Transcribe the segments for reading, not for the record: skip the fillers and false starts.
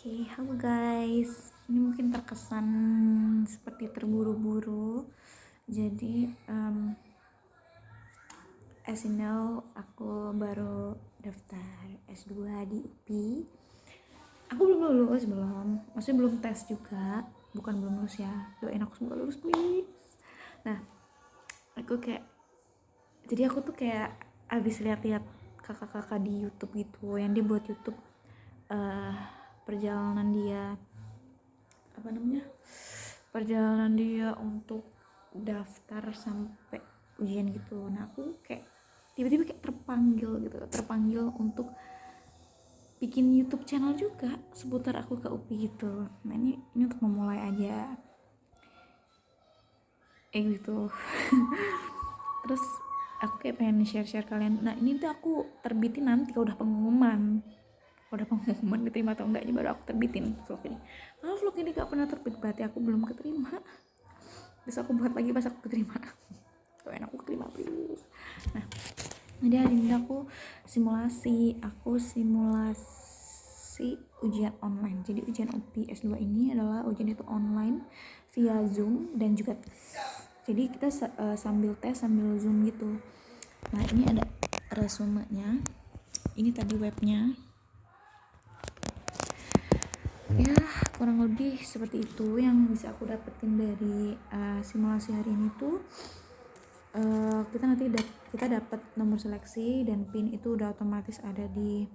Halo guys. Ini mungkin terkesan seperti terburu-buru. Jadi, as you know, aku baru daftar S2 di UPI. Aku belum lulus, maksudnya belum tes juga. Bukan belum lulus ya. Doain aku semoga lulus please. Nah, jadi aku tuh kayak abis lihat-lihat kakak-kakak di YouTube gitu, yang dia buat YouTube perjalanan dia untuk daftar sampai ujian gitu. Nah, aku kayak tiba-tiba kayak terpanggil untuk bikin YouTube channel juga seputar aku ke UPI gitu. Nah, ini untuk memulai aja gitu. Terus aku kayak pengen share kalian. Nah, ini tuh aku terbitin nanti kalau udah pengumuman diterima atau enggaknya baru aku terbitin vlog ini. Kalau vlog ini gak pernah terbit berarti aku belum keterima. Terus aku buat lagi pas aku keterima. Doain aku keterima please. Nah, jadi hari ini aku simulasi ujian online. Jadi ujian UPI S2 ini adalah ujian itu online via Zoom dan juga tes. Jadi kita sambil tes sambil Zoom gitu. Nah, ini ada resumenya. Ini tadi webnya. Ya, kurang lebih seperti itu yang bisa aku dapetin dari simulasi hari ini tuh. Kita dapat nomor seleksi dan PIN itu udah otomatis ada di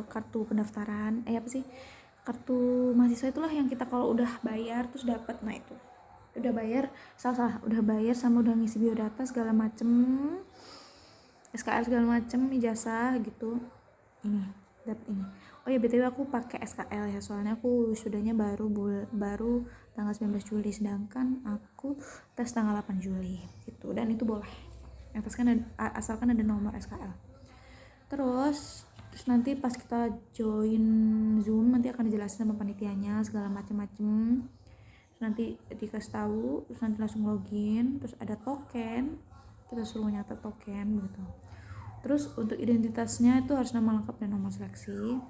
kartu pendaftaran. Kartu mahasiswa itulah yang kita kalau udah bayar terus dapat. Nah, itu udah bayar, udah bayar sama udah ngisi biodata segala macem, SKL segala macem, ijazah gitu. Ini dapat ini. Oh ya, BTW aku pakai SKL ya, soalnya aku wisudanya baru tanggal 19 Juli, sedangkan aku tes tanggal 8 Juli gitu. Dan itu boleh. Yang tes kan asalkan ada nomor SKL. Terus nanti pas kita join Zoom nanti akan dijelasin sama panitianya segala macem. Terus nanti dikasih tahu, terus nanti langsung login, terus ada token, kita suruh nyatet token gitu. Terus untuk identitasnya itu harus nama lengkap dan nomor seleksi.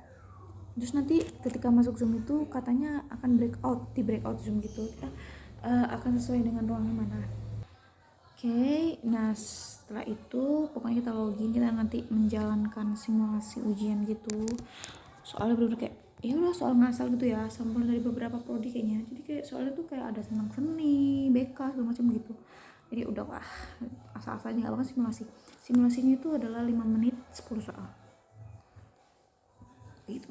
Terus nanti ketika masuk Zoom itu katanya akan breakout Zoom gitu. Kita akan sesuai dengan ruangan mana. Oke, nah setelah itu pokoknya kita login, kita nanti menjalankan simulasi ujian gitu. Soalnya bener kayak ya udah soal ngasal gitu ya, sampel dari beberapa prodi kayaknya. Jadi kayak soalnya tuh kayak ada tentang seni, BK segala macam gitu. Jadi udah lah, asal-asal aja, nggak apa simulasi. Simulasinya itu adalah 5 menit 10 soal gitu.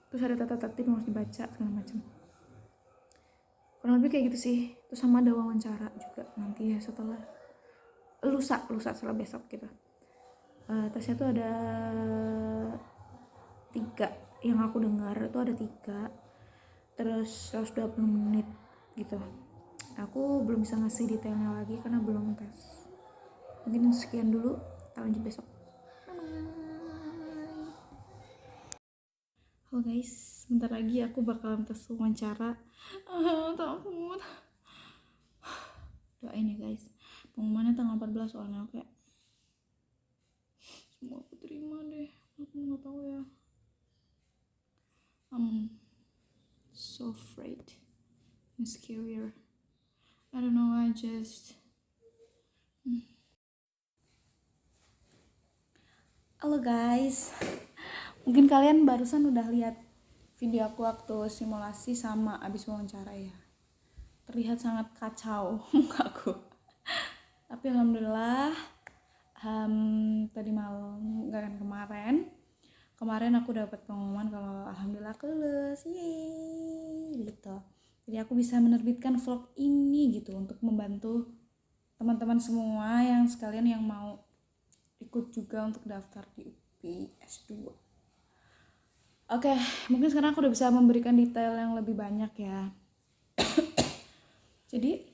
Terus ada tata tertib yang harus dibaca segala macam. Kurang lebih kayak gitu sih. Terus sama ada wawancara juga nanti ya setelah lusa setelah besok gitu. Tesnya tuh ada 3 yang aku dengar itu ada 3, terus 120 menit gitu. Aku belum bisa ngasih detailnya lagi karena belum tes. Mungkin sekian dulu, kita lanjut besok. Halo guys, bentar lagi aku bakalan tes wawancara. Takut. Doain ya guys, pengumumannya tanggal 14 soalnya. Kayak semua aku terima deh, aku nggak tahu ya. I'm so afraid and scarier. I don't know, I just Halo guys, mungkin kalian barusan udah lihat video aku waktu simulasi sama abis wawancara ya. Terlihat sangat kacau mukaku. Tapi alhamdulillah, tadi malam kemarin aku dapat pengumuman kalau alhamdulillah aku lulus, yeay gitu. Jadi aku bisa menerbitkan vlog ini gitu untuk membantu teman-teman semua yang sekalian yang mau ikut juga untuk daftar di UPI S2. Oke, mungkin sekarang aku udah bisa memberikan detail yang lebih banyak ya. Jadi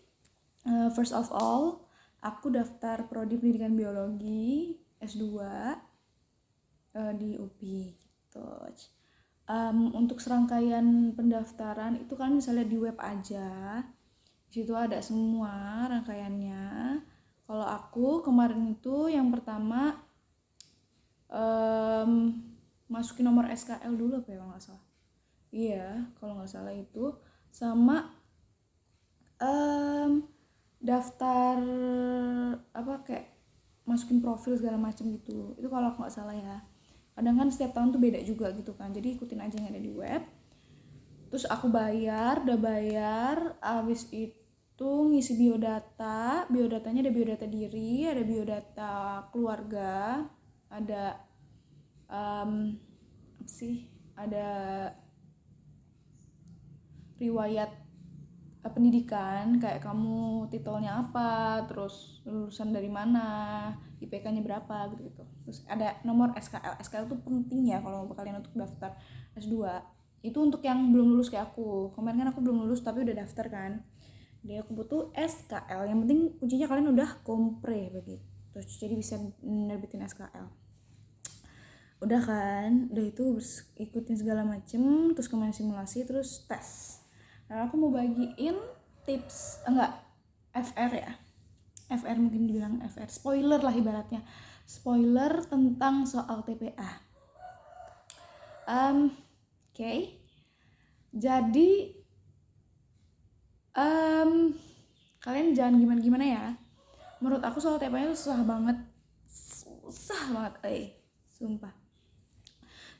first of all, aku daftar prodi pendidikan biologi S2 di UPI gitu. Untuk serangkaian pendaftaran itu kan misalnya di web aja, di situ ada semua rangkaiannya. Kalau aku kemarin itu yang pertama masukin nomor SKL dulu apa ya, nggak salah. iya kalau nggak salah itu, sama daftar apa kayak masukin profil segala macam gitu, itu kalau aku nggak salah ya. Kadang kan setiap tahun tuh beda juga gitu kan, jadi ikutin aja yang ada di web. Terus aku udah bayar, abis itu ngisi biodata. Biodatanya ada biodata diri, ada biodata keluarga, ada apa sih, ada riwayat pendidikan, kayak kamu titelnya apa, terus lulusan dari mana, IPK-nya berapa gitu-gitu. Terus ada nomor SKL. SKL itu penting ya kalau kalian untuk daftar S2. Itu untuk yang belum lulus kayak aku. Kemarin kan aku belum lulus tapi udah daftar kan. Dia aku butuh SKL. Yang penting kuncinya kalian udah kompre begitu. Terus jadi bisa nerbitin SKL. Udah kan, udah itu ikutin segala macem, terus kemarin simulasi, terus tes. Nah aku mau bagiin tips, enggak, FR ya, FR mungkin dibilang FR, spoiler lah ibaratnya, spoiler tentang soal TPA. Oke. Jadi kalian jangan gimana-gimana ya. Menurut aku soal TPA itu susah banget, sumpah.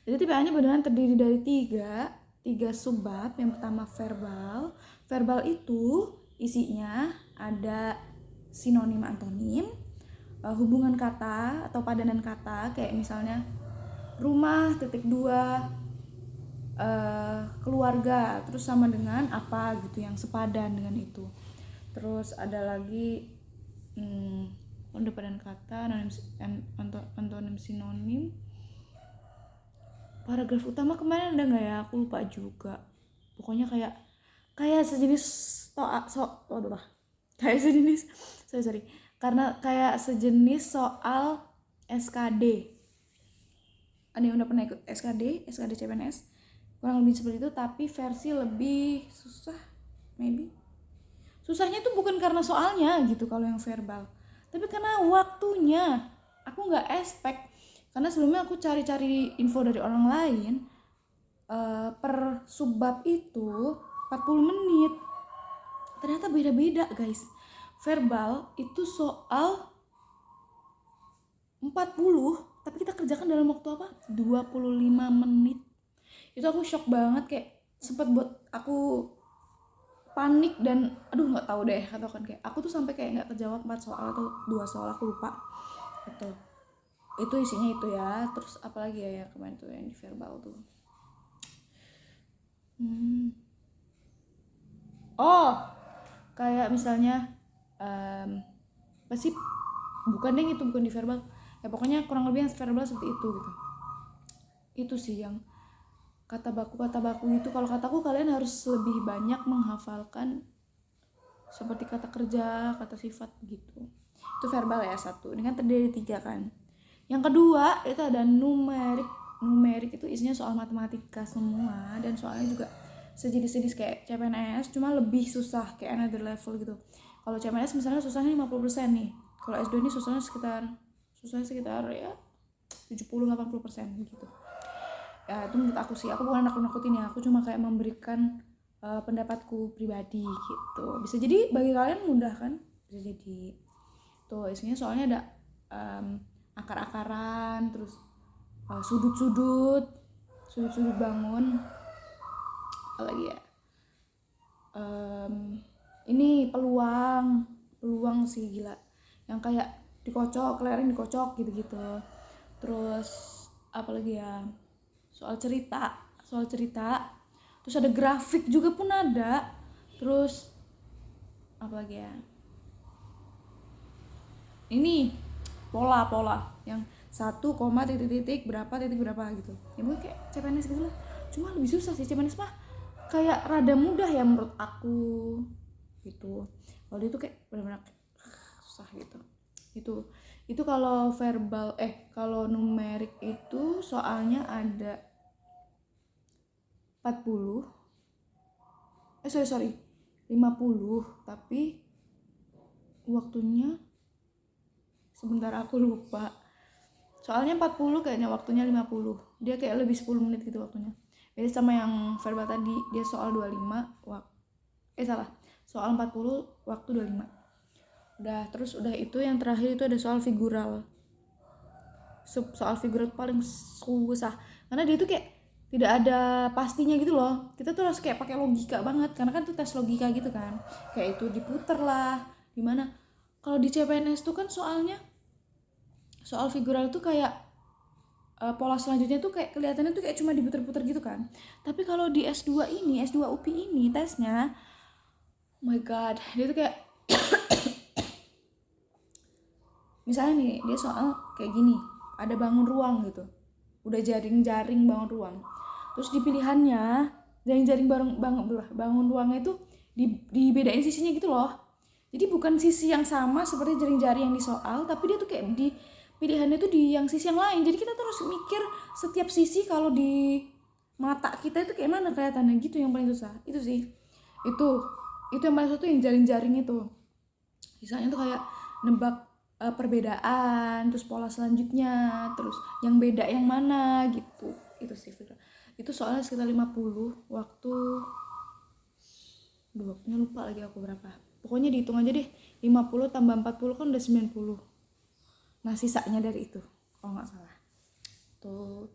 Jadi TPA-nya beneran terdiri dari tiga subbab. Yang pertama verbal. Verbal itu isinya ada sinonim antonim, hubungan kata atau padanan kata, kayak misalnya rumah titik dua, keluarga terus sama dengan apa gitu yang sepadan dengan itu. Terus ada lagi padan kata, antonim, sinonim. Paragraf utama kemarin ada nggak ya, aku lupa juga. Pokoknya kayak sejenis kayak sejenis sorry karena kayak sejenis soal SKD. Ada yang udah pernah ikut SKD CPNS, kurang lebih seperti itu, tapi versi lebih susah. Maybe susahnya itu bukan karena soalnya gitu kalau yang verbal, tapi karena waktunya. Aku nggak expect, karena sebelumnya aku cari-cari info dari orang lain, per subbab itu 40 menit. Ternyata beda-beda guys. Verbal itu soal 40, tapi kita kerjakan dalam waktu apa? 25 menit. Itu aku shock banget, kayak sempat buat aku panik dan aduh nggak tahu deh, atau kan kayak aku tuh sampai kayak nggak kejawab 4 soal atau 2 soal, aku lupa. Itu isinya itu ya. Terus apalagi ya kemarin tuh yang di verbal tuh, oh kayak misalnya pasti bukan deh, itu bukan di verbal ya, pokoknya kurang lebih yang verbal seperti itu gitu. Itu sih yang kata baku itu. Kalau kataku kalian harus lebih banyak menghafalkan seperti kata kerja, kata sifat gitu. Itu verbal ya, satu. Ini kan terdiri 3 kan. Yang kedua itu ada numerik. Numerik itu isinya soal matematika semua, dan soalnya juga sejenis-jenis kayak CPNS, cuma lebih susah, kayak another level gitu. Kalau CPNS misalnya susahnya 50% nih. Kalau S2 ini susahnya sekitar ya 70-80% gitu. Ya itu menurut aku sih, aku bukan nakut-nakutin ya, aku cuma kayak memberikan pendapatku pribadi gitu. Bisa jadi bagi kalian mudah kan, bisa jadi. Tuh isinya soalnya ada akar-akaran, terus sudut-sudut bangun, apalagi ya, ini peluang sih gila, yang kayak dikocok, lereng dikocok gitu-gitu. Terus apalagi ya, soal cerita, terus ada grafik juga pun ada. Terus apalagi ya, ini pola yang 1, titik berapa gitu ya, mungkin kayak CPNS gitu lah, cuma lebih susah sih. CPNS mah kayak rada mudah ya menurut aku gitu. Kalau itu kayak benar-benar susah gitu. Itu kalau verbal, kalau numerik itu soalnya ada 40, 50, tapi waktunya sebentar aku lupa. Soalnya 40 kayaknya, waktunya 50. Dia kayak lebih 10 menit gitu waktunya. Beda sama yang verbal tadi, dia soal 25 soal 40 waktu 25. Udah, terus udah itu yang terakhir itu ada soal figural. Soal figural paling susah karena dia itu kayak tidak ada pastinya gitu loh. Kita tuh harus kayak pakai logika banget karena kan tuh tes logika gitu kan. Kayak itu diputer lah gimana. Kalau di CPNS tuh kan soalnya soal figural tuh kayak pola selanjutnya tuh kayak kelihatannya tuh kayak cuma diputer-puter gitu kan. Tapi kalau di S2 ini, S2 UPI ini tesnya, oh my god, dia tuh kayak misalnya nih dia soal kayak gini, ada bangun ruang gitu, udah jaring-jaring bangun ruang, terus di pilihannya jaring-jaring bangun ruangnya itu dibedain sisinya gitu loh. Jadi bukan sisi yang sama seperti jaring-jaring yang di soal, tapi dia tuh kayak di pilihannya tuh di yang sisi yang lain. Jadi kita terus mikir setiap sisi kalau di mata kita itu kayak mana kelihatannya gitu, yang paling susah itu sih. Itu yang paling susah tuh yang jaring-jaring itu. Sisanya tuh kayak nebak perbedaan, terus pola selanjutnya, terus yang beda yang mana gitu. Itu sih itu soalnya sekitar 50 waktu waktunya lupa lagi aku berapa, pokoknya dihitung aja deh, 50 tambah 40 kan udah 90. Nah sisanya dari itu kalau nggak salah tuh.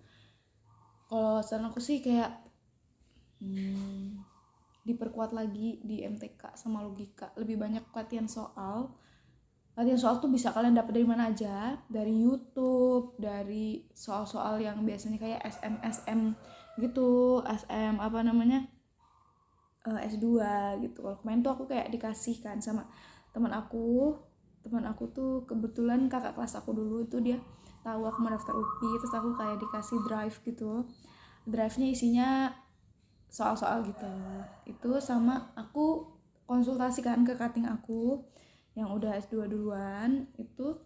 Kalau saran aku sih kayak diperkuat lagi di MTK sama logika, lebih banyak latihan soal tuh bisa kalian dapat dari mana aja, dari YouTube, dari soal-soal yang biasanya kayak SM gitu, SM apa namanya S2 gitu. Kalau kemarin tuh aku kayak dikasihkan sama teman aku tuh kebetulan kakak kelas aku dulu itu dia tahu aku mau daftar UPI, terus aku kayak dikasih drive gitu, drive-nya isinya soal-soal gitu. Itu sama aku konsultasikan ke cutting aku yang udah S2 duluan, itu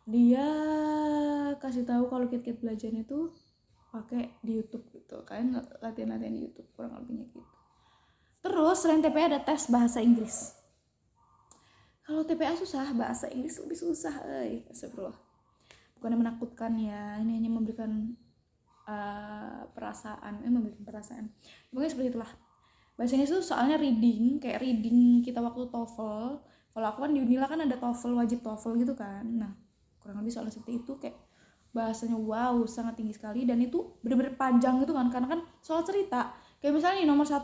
dia kasih tahu kalau kit-kit belajarnya tuh pakai di YouTube gitu. Kalian latihan-latihan di YouTube kurang lebihnya gitu. Terus selain TPA ada tes bahasa Inggris. Kalau TPA susah, bahasa Inggris lebih susah, astagfirullah. Bukan menakutkan ya, ini hanya memberikan memberikan perasaan. Pokoknya seperti itulah. Bahasa Inggris itu soalnya reading, kayak reading kita waktu TOEFL. Kalau aku kan di Unila kan ada TOEFL, wajib TOEFL gitu kan. Nah, kurang lebih soalnya seperti itu, kayak bahasanya wow sangat tinggi sekali, dan itu bener-bener panjang gitu kan, karena kan soal cerita. Kayak misalnya nih nomor 1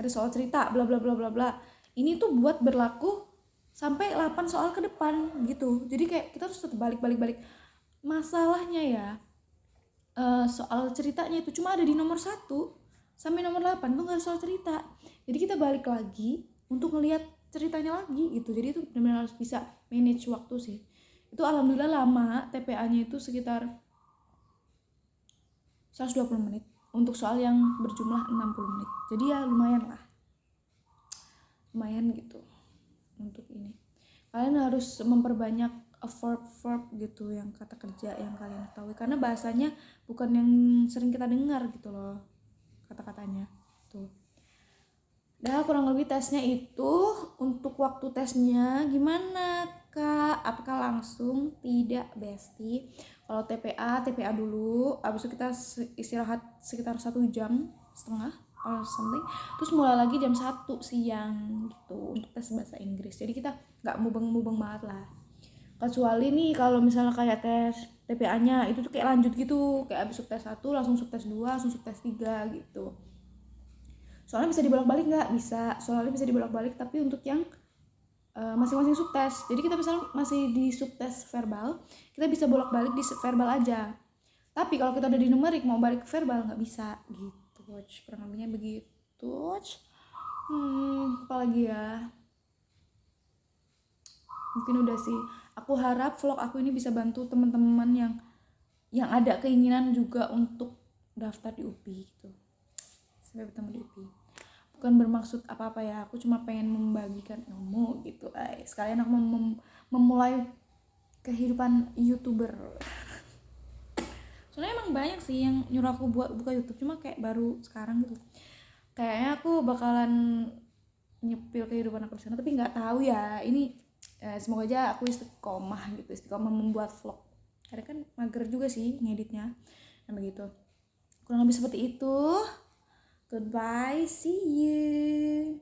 ada soal cerita bla bla bla bla bla. Ini tuh buat berlaku sampai 8 soal ke depan gitu. Jadi kayak kita harus tetap balik. Masalahnya ya soal ceritanya itu cuma ada di nomor 1 sampai nomor 8 tuh nggak ada soal cerita. Jadi kita balik lagi untuk ngelihat ceritanya lagi gitu. Jadi itu benar-benar harus bisa manage waktu sih. Itu alhamdulillah lama, TPA-nya itu sekitar 120 menit untuk soal yang berjumlah 60 menit. Jadi ya lumayan gitu untuk ini. Kalian harus memperbanyak verb gitu, yang kata kerja yang kalian ketahui, karena bahasanya bukan yang sering kita dengar gitu loh kata-katanya tuh. Dah kurang lebih tesnya itu. Untuk waktu tesnya gimana kak? Apakah langsung? Tidak besti. Kalau TPA dulu, abis itu kita istirahat sekitar 1,5 jam or something, terus mulai lagi jam 1 siang gitu untuk tes bahasa Inggris. Jadi kita gak mubeng banget lah, kecuali nih kalau misalnya kayak tes TPA-nya itu tuh kayak lanjut gitu, kayak abis subtes 1 langsung subtes 2 langsung subtes 3 gitu. Soalnya bisa dibolak-balik nggak? Bisa, soalnya bisa dibolak-balik, tapi untuk yang masing-masing subtes. Jadi kita misalnya masih di subtes verbal, kita bisa bolak-balik di verbal aja. Tapi kalau kita udah di numerik mau balik ke verbal nggak bisa gitu. Kurang lebihnya begitu. Apalagi ya, mungkin udah sih. Aku harap vlog aku ini bisa bantu teman-teman yang ada keinginan juga untuk daftar di UPI gitu. Sampai bertemu di UPI. Bukan bermaksud apa-apa ya, aku cuma pengen membagikan ilmu gitu. Sekalian aku memulai kehidupan YouTuber. Soalnya emang banyak sih yang nyuruh aku buat buka YouTube, cuma kayak baru sekarang gitu. Kayaknya aku bakalan nyepil kehidupan aku di sana, tapi nggak tahu ya. Ini semoga aja aku istiqomah membuat vlog, karena kan mager juga sih ngeditnya. Nah begitu. kurang lebih seperti itu. Goodbye, see you.